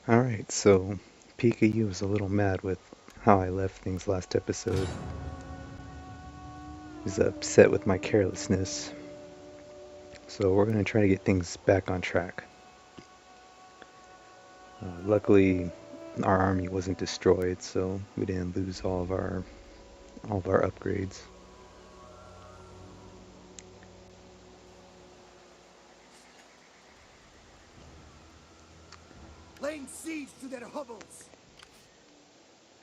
Alright, so PKU was a little mad with how I left things last episode. He's upset with my carelessness. So we're going to try to get things back on track. Luckily, our army wasn't destroyed, so we didn't lose all of our upgrades. Laying siege to their hovels.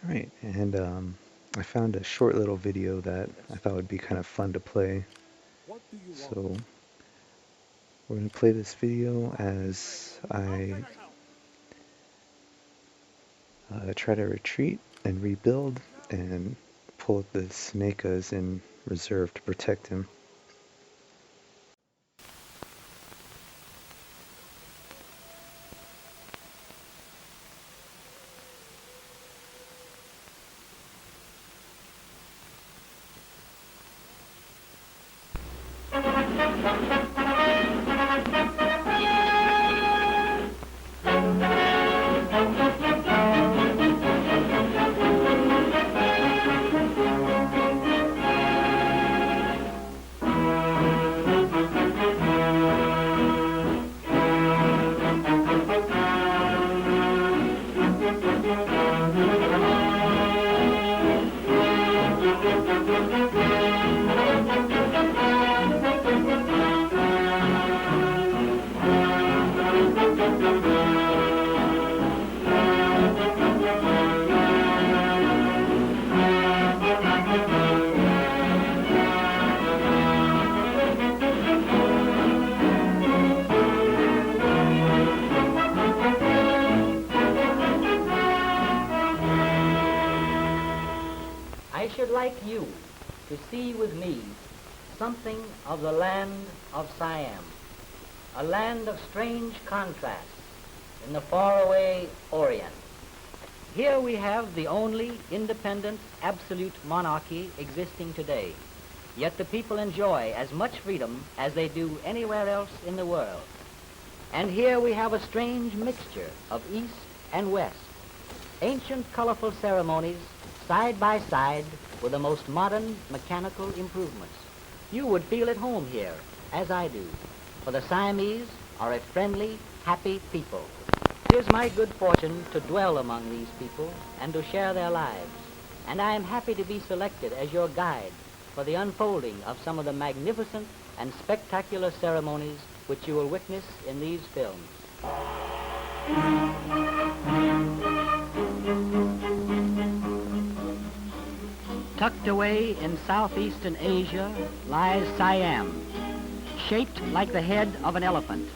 Alright, and I found a short little video that I thought would be kind of fun to play. What do you want? So we're going to play this video as I try to retreat and rebuild and pull up the Senekas in reserve to protect him. I should like you to see with me something of the land of Siam, a land of strange contrasts in the faraway Orient. Here we have the only independent, absolute monarchy existing today, yet the people enjoy as much freedom as they do anywhere else in the world. And here we have a strange mixture of East and West, ancient colorful ceremonies side by side with the most modern mechanical improvements. You would feel at home here, as I do, for the Siamese are a friendly, happy people. It is my good fortune to dwell among these people and to share their lives, and I am happy to be selected as your guide for the unfolding of some of the magnificent and spectacular ceremonies which you will witness in these films. Tucked away in southeastern Asia lies Siam, shaped like the head of an elephant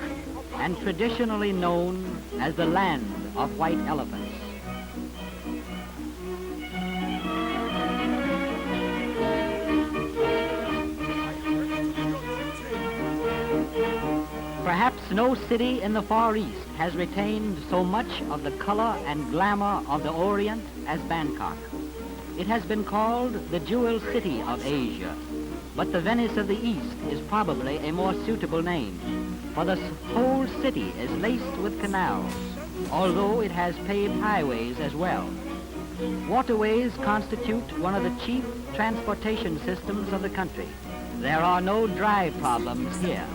and traditionally known as the land of white elephants. Perhaps no city in the Far East has retained so much of the color and glamour of the Orient as Bangkok. It has been called the Jewel City of Asia, but the Venice of the East is probably a more suitable name, for the whole city is laced with canals, although it has paved highways as well. Waterways constitute one of the chief transportation systems of the country. There are no dry problems here.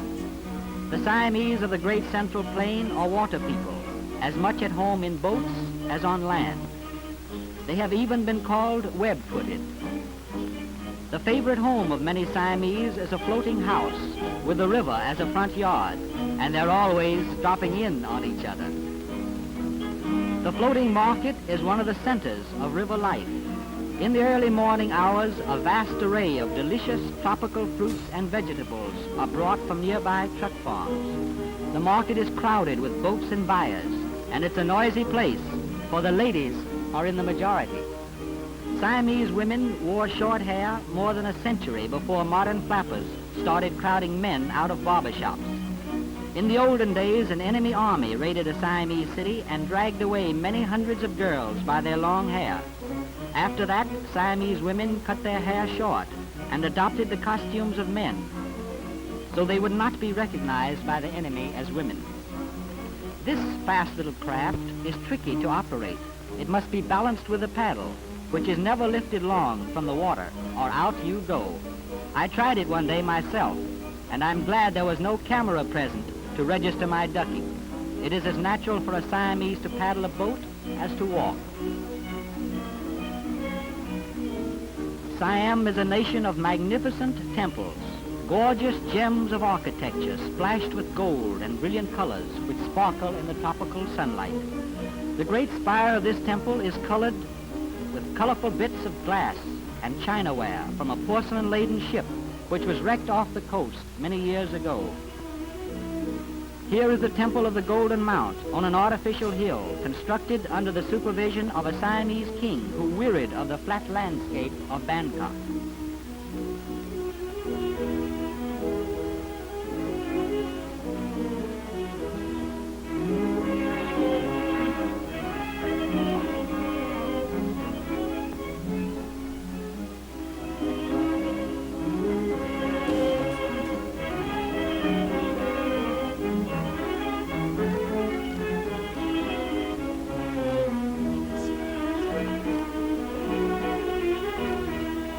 The Siamese of the Great Central Plain are water people, as much at home in boats as on land. They have even been called web-footed. The favorite home of many Siamese is a floating house with the river as a front yard, and they're always dropping in on each other. The floating market is one of the centers of river life. In the early morning hours, a vast array of delicious tropical fruits and vegetables are brought from nearby truck farms. The market is crowded with boats and buyers, and it's a noisy place, for the ladies are in the majority. Siamese women wore short hair more than a century before modern flappers started crowding men out of barber shops. In the olden days, an enemy army raided a Siamese city and dragged away many hundreds of girls by their long hair. After that, Siamese women cut their hair short and adopted the costumes of men, so they would not be recognized by the enemy as women. This fast little craft is tricky to operate. It must be balanced with a paddle, which is never lifted long from the water, or out you go. I tried it one day myself, and I'm glad there was no camera present to register my ducking. It is as natural for a Siamese to paddle a boat as to walk. Siam is a nation of magnificent temples, gorgeous gems of architecture splashed with gold and brilliant colors which sparkle in the tropical sunlight. The great spire of this temple is colored with colorful bits of glass and chinaware from a porcelain-laden ship which was wrecked off the coast many years ago. Here is the Temple of the Golden Mount on an artificial hill constructed under the supervision of a Siamese king who wearied of the flat landscape of Bangkok.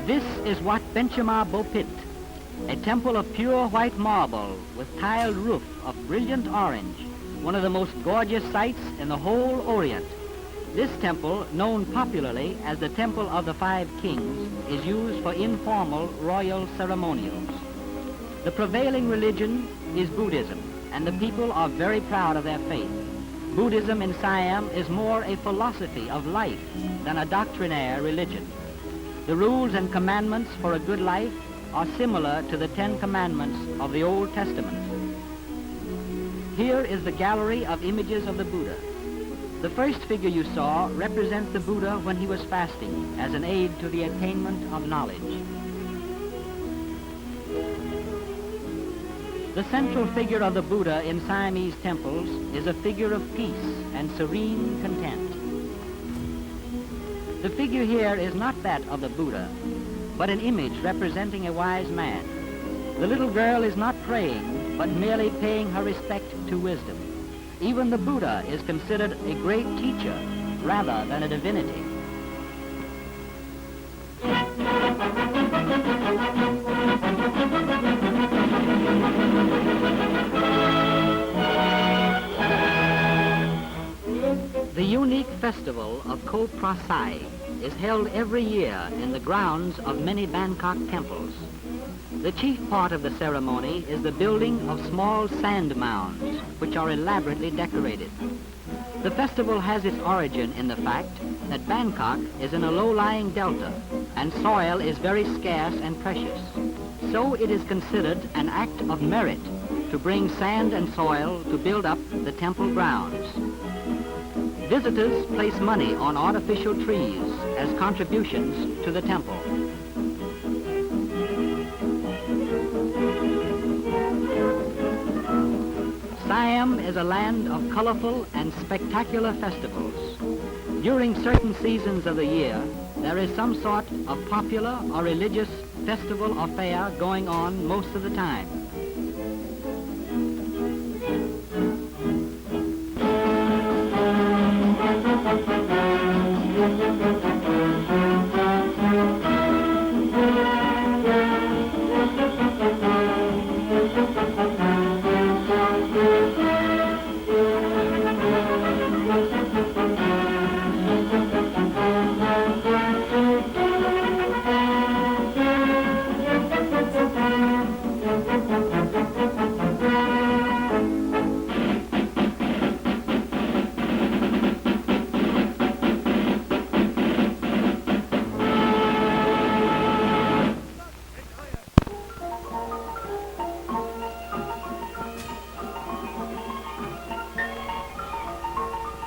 This is Wat Benchemar Bopit, a temple of pure white marble with tiled roof of brilliant orange, one of the most gorgeous sights in the whole Orient. This temple, known popularly as the Temple of the Five Kings, is used for informal royal ceremonials. The prevailing religion is Buddhism, and the people are very proud of their faith. Buddhism in Siam is more a philosophy of life than a doctrinaire religion. The rules and commandments for a good life are similar to the 10 Commandments of the Old Testament. Here is the gallery of images of the Buddha. The first figure you saw represents the Buddha when he was fasting as an aid to the attainment of knowledge. The central figure of the Buddha in Siamese temples is a figure of peace and serene content. The figure here is not that of the Buddha, but an image representing a wise man. The little girl is not praying, but merely paying her respect to wisdom. Even the Buddha is considered a great teacher rather than a divinity. The unique festival of Ko Prasai is held every year in the grounds of many Bangkok temples. The chief part of the ceremony is the building of small sand mounds, which are elaborately decorated. The festival has its origin in the fact that Bangkok is in a low-lying delta, and soil is very scarce and precious. So it is considered an act of merit to bring sand and soil to build up the temple grounds. Visitors place money on artificial trees as contributions to the temple. Siam is a land of colorful and spectacular festivals. During certain seasons of the year, there is some sort of popular or religious festival or fair going on most of the time.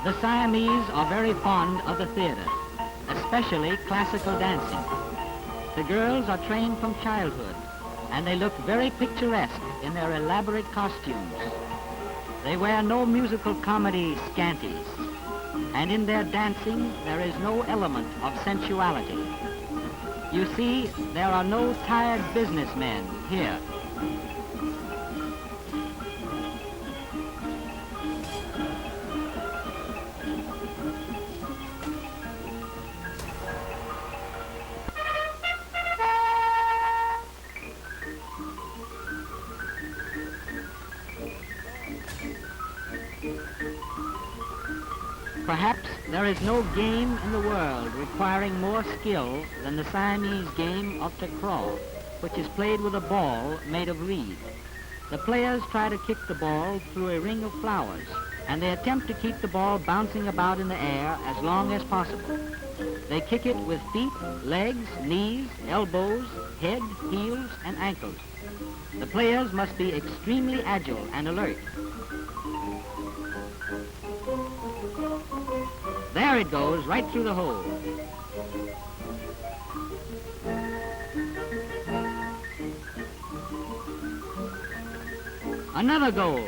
The Siamese are very fond of the theater, especially classical dancing. The girls are trained from childhood, and they look very picturesque in their elaborate costumes. They wear no musical comedy scanties, and in their dancing there is no element of sensuality. You see, there are no tired businessmen here. Perhaps there is no game in the world requiring more skill than the Siamese game of takraw, which is played with a ball made of reed. The players try to kick the ball through a ring of flowers, and they attempt to keep the ball bouncing about in the air as long as possible. They kick it with feet, legs, knees, elbows, head, heels, and ankles. The players must be extremely agile and alert. There it goes, right through the hole. Another goal.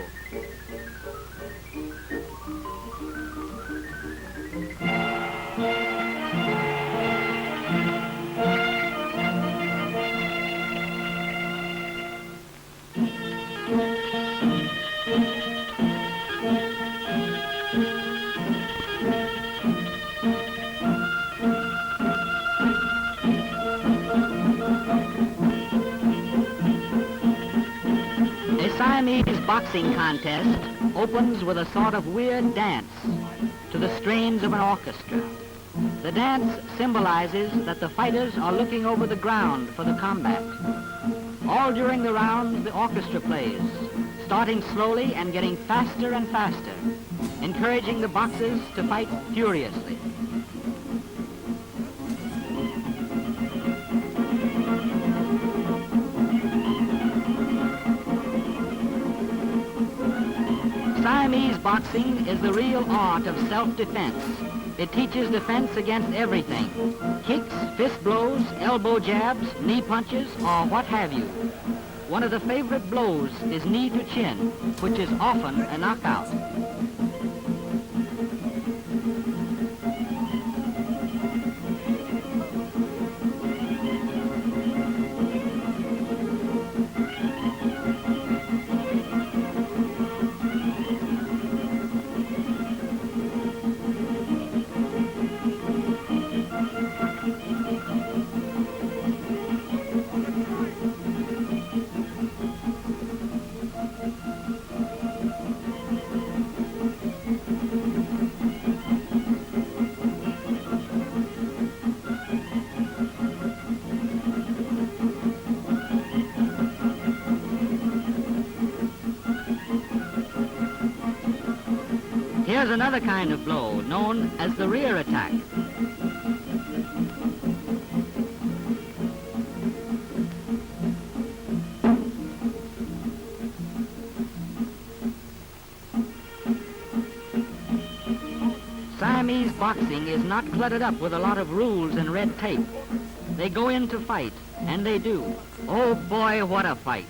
Siamese boxing contest opens with a sort of weird dance to the strains of an orchestra. The dance symbolizes that the fighters are looking over the ground for the combat. All during the round, the orchestra plays, starting slowly and getting faster and faster, encouraging the boxers to fight furiously. Siamese boxing is the real art of self-defense. It teaches defense against everything. Kicks, fist blows, elbow jabs, knee punches, or what have you. One of the favorite blows is knee to chin, which is often a knockout. Here's another kind of blow known as the rear attack. Siamese boxing is not cluttered up with a lot of rules and red tape. They go in to fight, and they do. Oh boy, what a fight.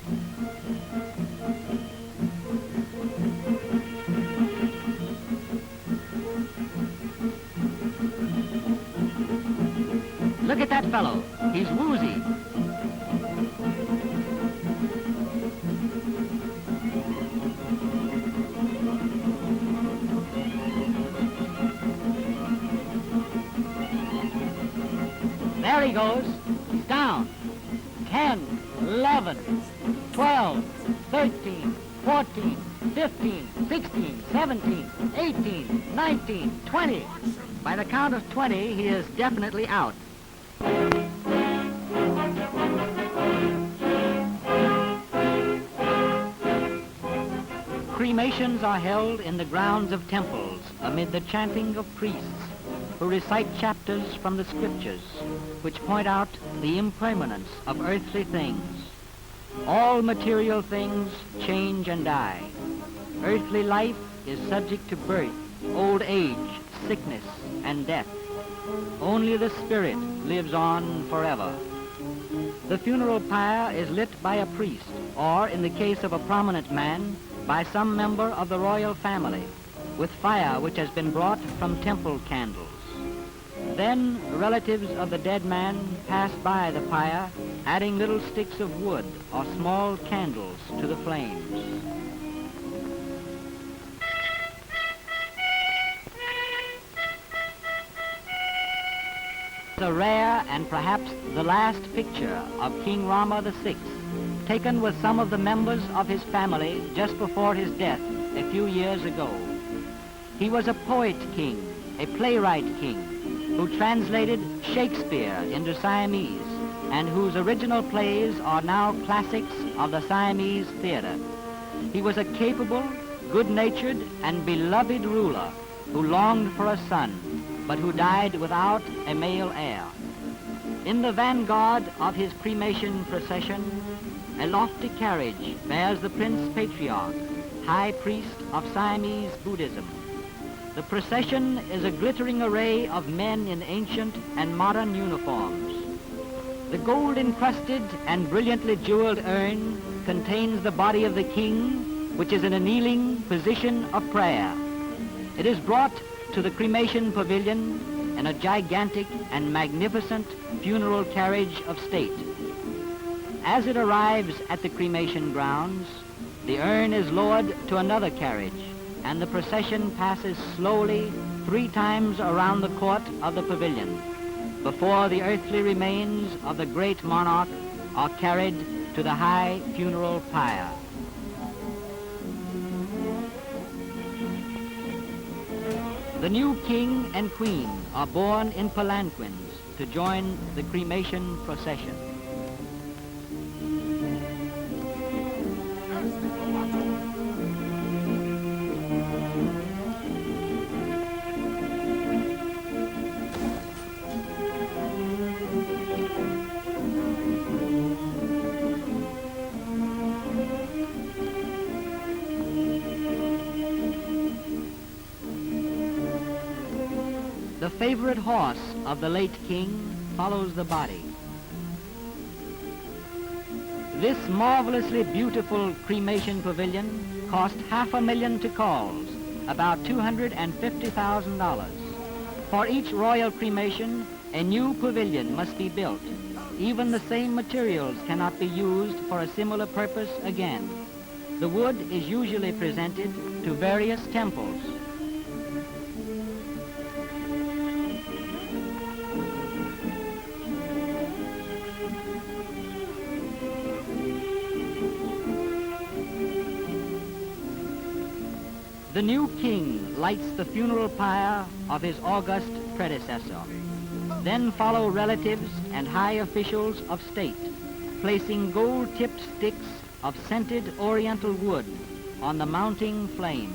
Look at that fellow. He's woozy. There he goes. He's down. 10, 11, 12, 13, 14, 15, 16, 17, 18, 19, 20. By the count of 20, he is definitely out. Cremations are held in the grounds of temples amid the chanting of priests who recite chapters from the scriptures which point out the impermanence of earthly things. All material things change and die. Earthly life is subject to birth, old age, sickness, and death. Only the spirit lives on forever. The funeral pyre is lit by a priest, or in the case of a prominent man, by some member of the royal family, with fire which has been brought from temple candles. Then relatives of the dead man pass by the pyre, adding little sticks of wood or small candles to the flames. A rare and perhaps the last picture of King Rama VI, taken with some of the members of his family just before his death a few years ago. He was a poet king, a playwright king, who translated Shakespeare into Siamese and whose original plays are now classics of the Siamese theater. He was a capable, good-natured, and beloved ruler who longed for a son, but who died without a male heir. In the vanguard of his cremation procession, a lofty carriage bears the Prince Patriarch, High Priest of Siamese Buddhism. The procession is a glittering array of men in ancient and modern uniforms. The gold-encrusted and brilliantly jeweled urn contains the body of the king, which is in a kneeling position of prayer. It is brought to the cremation pavilion in a gigantic and magnificent funeral carriage of state. As it arrives at the cremation grounds, the urn is lowered to another carriage, and the procession passes slowly 3 times around the court of the pavilion before the earthly remains of the great monarch are carried to the high funeral pyre. The new king and queen are borne in palanquins to join the cremation procession. The favorite horse of the late king follows the body. This marvelously beautiful cremation pavilion cost $500,000 to Calls, about $250,000. For each royal cremation, a new pavilion must be built. Even the same materials cannot be used for a similar purpose again. The wood is usually presented to various temples. The new king lights the funeral pyre of his august predecessor. Then follow relatives and high officials of state, placing gold-tipped sticks of scented oriental wood on the mounting flames.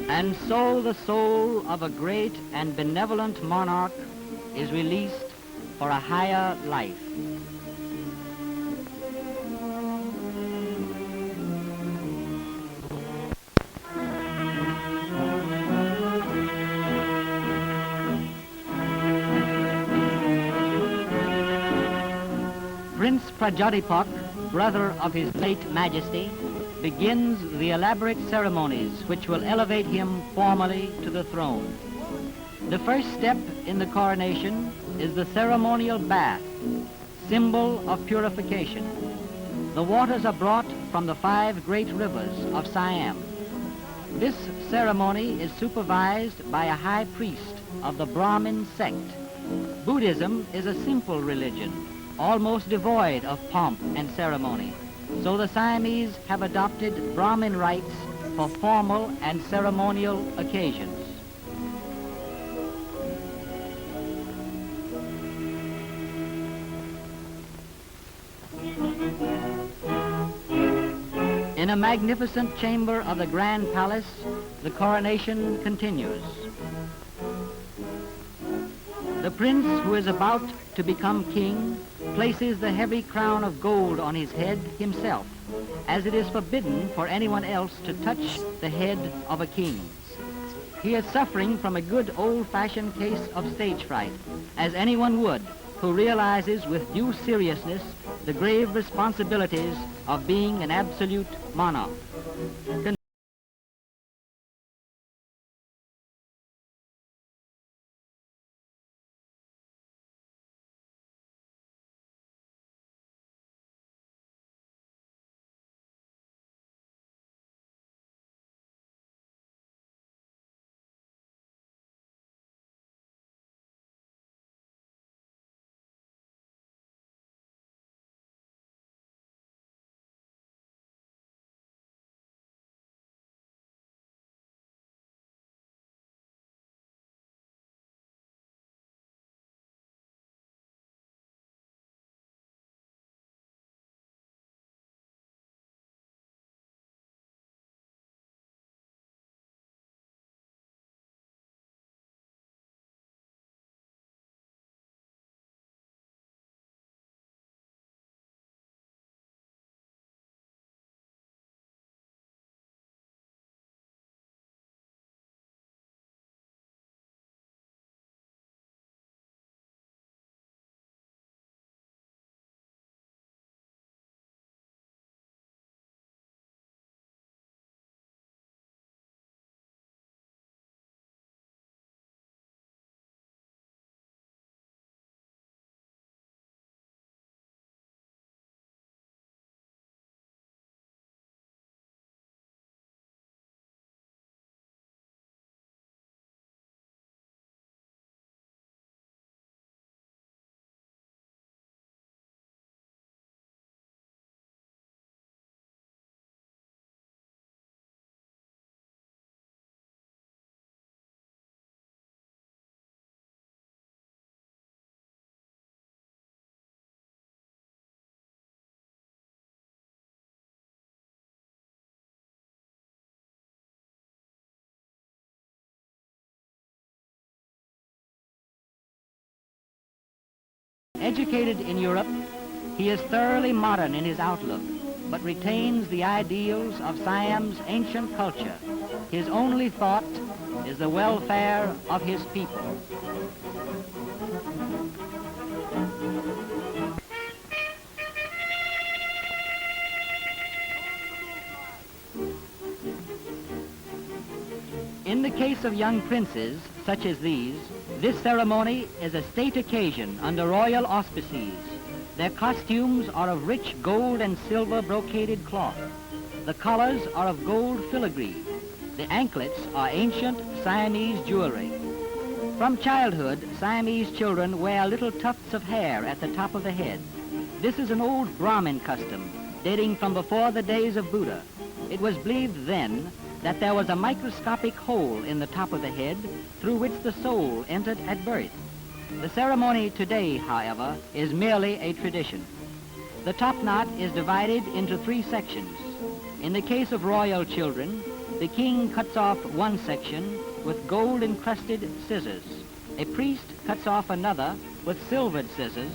And so the soul of a great and benevolent monarch is released for a higher life. Prince Prajadipak, brother of His late Majesty, begins the elaborate ceremonies which will elevate him formally to the throne. The first step in the coronation is the ceremonial bath, symbol of purification. The waters are brought from the 5 great rivers of Siam. This ceremony is supervised by a high priest of the Brahmin sect. Buddhism is a simple religion, almost devoid of pomp and ceremony. So the Siamese have adopted Brahmin rites for formal and ceremonial occasions. In a magnificent chamber of the Grand Palace, the coronation continues. The prince who is about to become king places the heavy crown of gold on his head himself, as it is forbidden for anyone else to touch the head of a king. He is suffering from a good old-fashioned case of stage fright, as anyone would who realizes with due seriousness the grave responsibilities of being an absolute monarch. Educated in Europe, he is thoroughly modern in his outlook, but retains the ideals of Siam's ancient culture. His only thought is the welfare of his people. In the case of young princes, such as these, this ceremony is a state occasion under royal auspices. Their costumes are of rich gold and silver brocaded cloth. The collars are of gold filigree. The anklets are ancient Siamese jewelry. From childhood, Siamese children wear little tufts of hair at the top of the head. This is an old Brahmin custom, dating from before the days of Buddha. It was believed then that there was a microscopic hole in the top of the head through which the soul entered at birth. The ceremony today, however, is merely a tradition. The top knot is divided into 3 sections. In the case of royal children, the king cuts off one section with gold-encrusted scissors. A priest cuts off another with silvered scissors,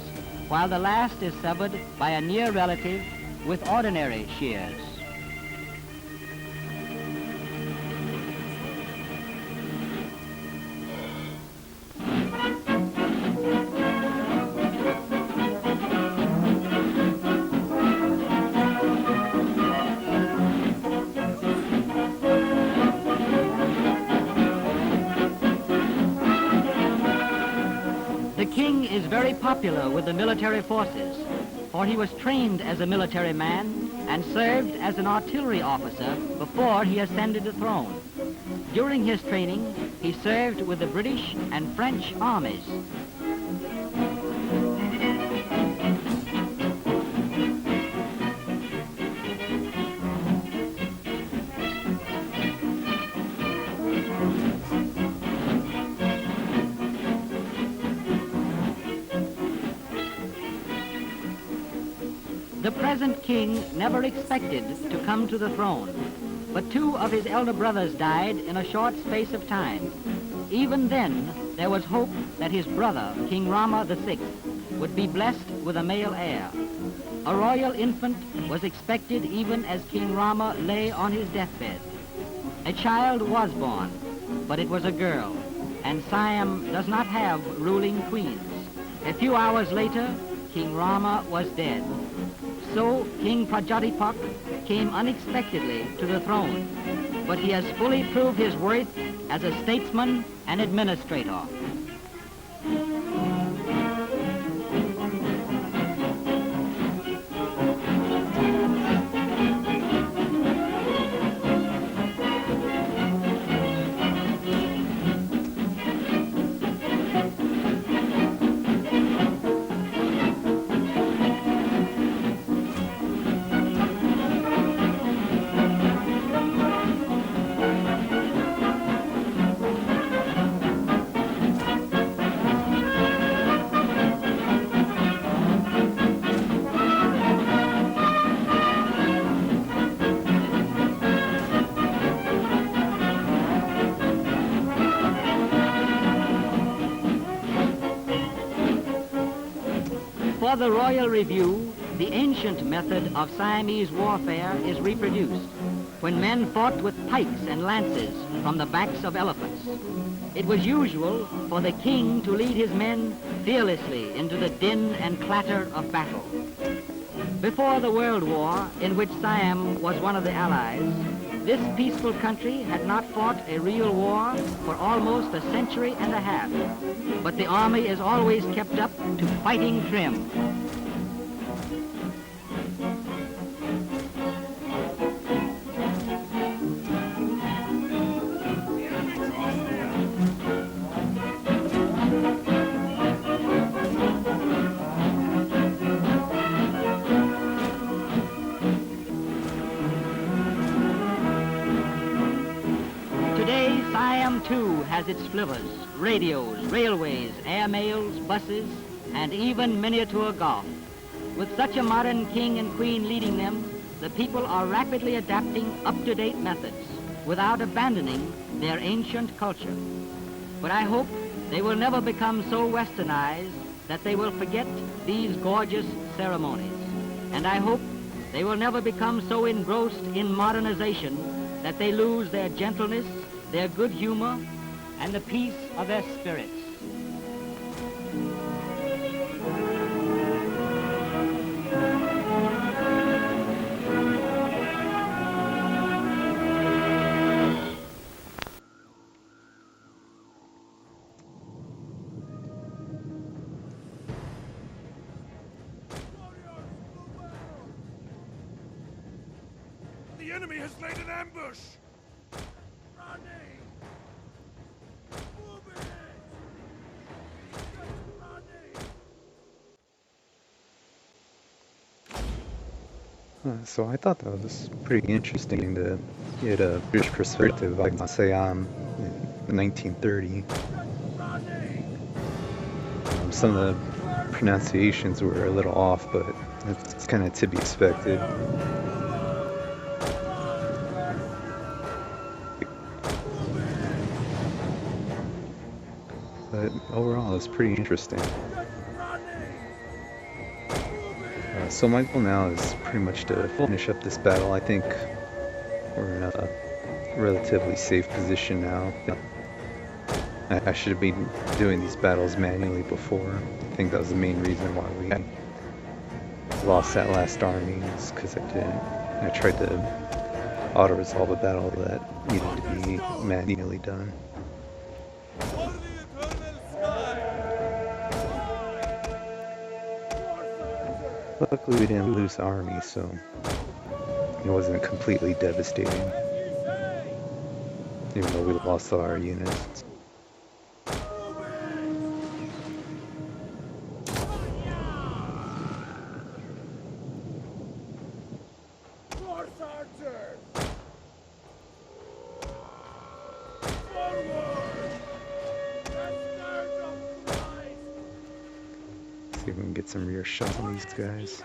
while the last is severed by a near relative with ordinary shears. The king is very popular with the military forces, for he was trained as a military man and served as an artillery officer before he ascended the throne. During his training, he served with the British and French armies. The present king never expected to come to the throne, but 2 of his elder brothers died in a short space of time. Even then, there was hope that his brother, King Rama VI, would be blessed with a male heir. A royal infant was expected even as King Rama lay on his deathbed. A child was born, but it was a girl, and Siam does not have ruling queens. A few hours later, King Rama was dead. So King Prajatipak came unexpectedly to the throne, but he has fully proved his worth as a statesman and administrator. For the Royal Review, the ancient method of Siamese warfare is reproduced, when men fought with pikes and lances from the backs of elephants. It was usual for the king to lead his men fearlessly into the din and clatter of battle. Before the World War, in which Siam was one of the allies, this peaceful country had not fought a real war for almost a century and a half, but the army is always kept up to fighting trim. Today, Siam too has its flivvers, radios, railways, air mails, buses, and even miniature golf. With such a modern king and queen leading them, the people are rapidly adapting up-to-date methods without abandoning their ancient culture. But I hope they will never become so westernized that they will forget these gorgeous ceremonies. And I hope they will never become so engrossed in modernization that they lose their gentleness, their good humor, and the peace of their spirits. The enemy has laid an ambush! Running! Move it! Running! So I thought that was pretty interesting to get a British perspective on Siam in 1930. Some of the pronunciations were a little off, but it's kind of to be expected. But overall, it's pretty interesting. So my goal now is pretty much to finish up this battle. I think we're in a relatively safe position now. I should have been doing these battles manually before. I think that was the main reason why we lost that last army, is because I didn't. I tried to auto-resolve a battle that needed to be manually done. Luckily we didn't lose the army, so it wasn't completely devastating, even though we lost all our units. See if we can get some rear shots on these guys.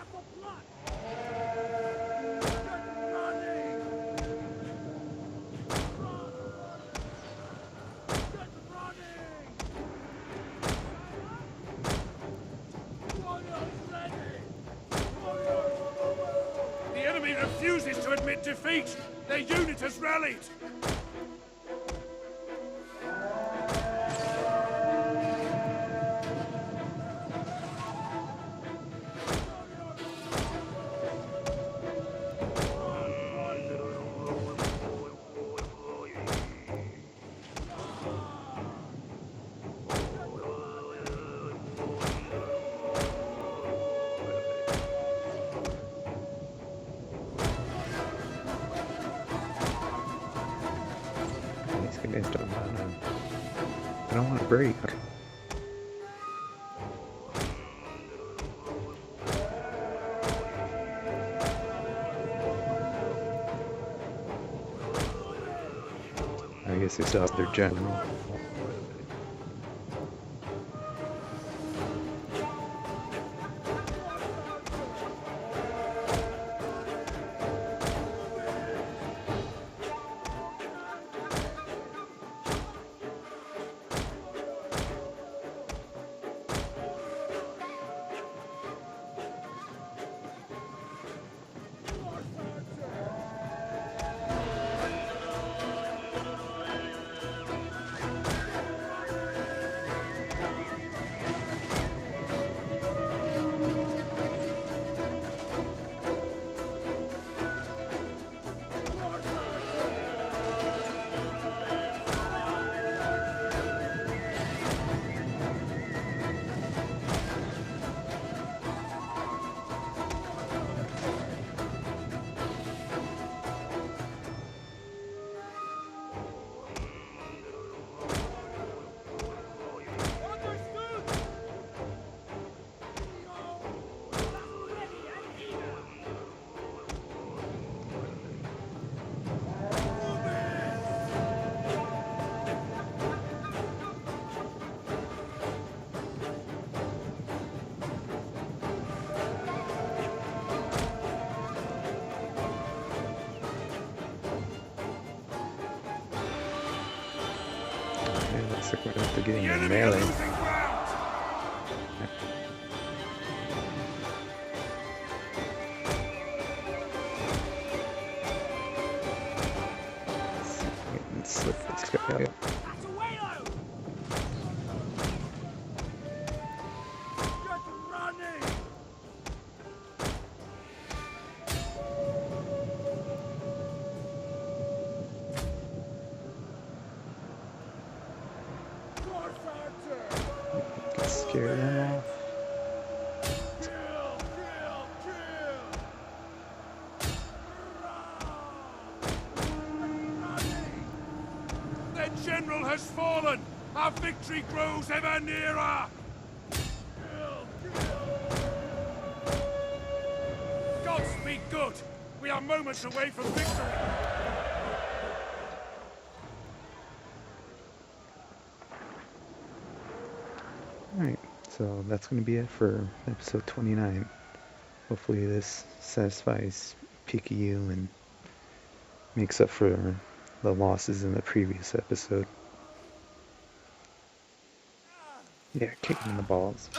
The enemy refuses to admit defeat! Their unit has rallied! I don't want to break. I guess they still have their general. Looks like we're going to have to get in the melee. with this guy. That's a whale! Get running! Force archer! Get scare them off. Kill! Kill! Kill! Their general has fallen! Our victory grows ever nearer! Kill! Kill! Gods be good! We are moments away from victory! Alright, so that's going to be it for episode 29. Hopefully this satisfies PKU and makes up for the losses in the previous episode. Yeah, kick him in the balls.